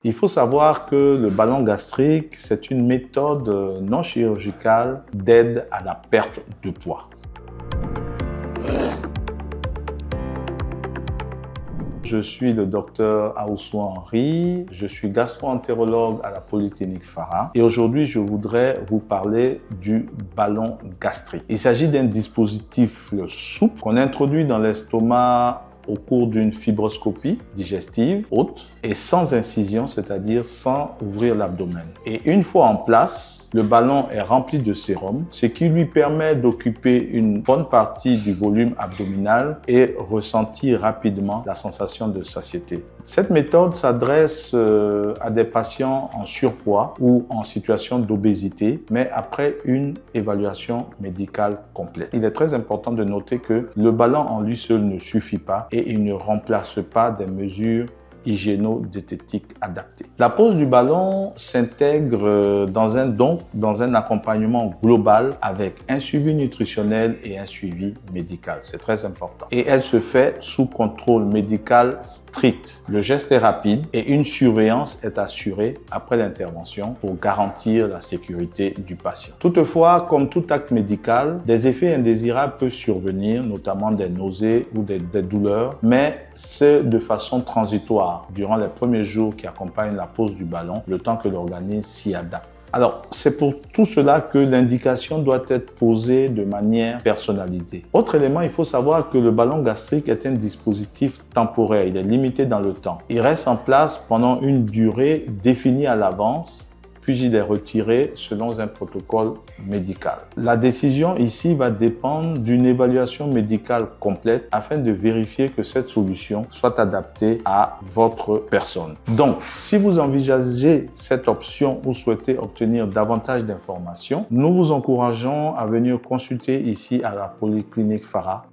Il faut savoir que le ballon gastrique, c'est une méthode non chirurgicale d'aide à la perte de poids. Je suis le docteur Aoussou Henry, je suis gastro-entérologue à la Polyclinique Fara et aujourd'hui je voudrais vous parler du ballon gastrique. Il s'agit d'un dispositif souple qu'on introduit dans l'estomac au cours d'une fibroscopie digestive haute et sans incision, c'est-à-dire sans ouvrir l'abdomen. Et une fois en place, le ballon est rempli de sérum, ce qui lui permet d'occuper une bonne partie du volume abdominal et ressentir rapidement la sensation de satiété. Cette méthode s'adresse à des patients en surpoids ou en situation d'obésité, mais après une évaluation médicale complète. Il est très important de noter que le ballon en lui seul ne suffit pas et il ne remplace pas des mesures hygiéno-diététiques adaptées. La pose du ballon s'intègre dans un accompagnement global avec un suivi nutritionnel et un suivi médical. C'est très important. Et elle se fait sous contrôle médical strict. Le geste est rapide et une surveillance est assurée après l'intervention pour garantir la sécurité du patient. Toutefois, comme tout acte médical, des effets indésirables peuvent survenir, notamment des nausées ou des douleurs, mais c'est de façon transitoire durant les premiers jours qui accompagnent la pose du ballon, le temps que l'organisme s'y adapte. Alors, c'est pour tout cela que l'indication doit être posée de manière personnalisée. Autre élément, il faut savoir que le ballon gastrique est un dispositif temporaire. Il est limité dans le temps. Il reste en place pendant une durée définie à l'avance, puis il est retiré selon un protocole médical. La décision ici va dépendre d'une évaluation médicale complète afin de vérifier que cette solution soit adaptée à votre personne. Donc, si vous envisagez cette option ou souhaitez obtenir davantage d'informations, nous vous encourageons à venir consulter ici à la Polyclinique Fara